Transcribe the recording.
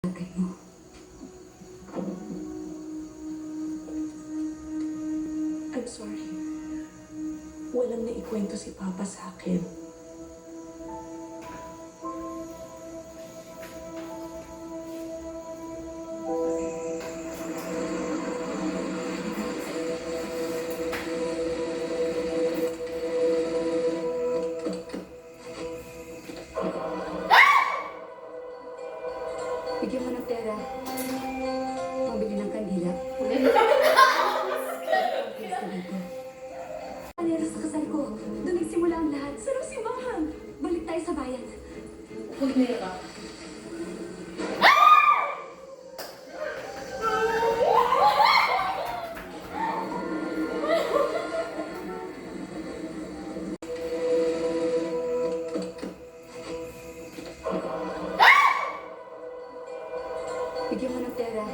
tatay mo. I'm sorry. Walang naikwento si Papa sa akin. Bigyan mo ng pera. Pambili ng kandila. Panero sa kasal ko. Doon nagsimula ang lahat. Sarap si Mahang. Balik tayo sa bayan. Huwag na ka. Bigyan mo ng pera.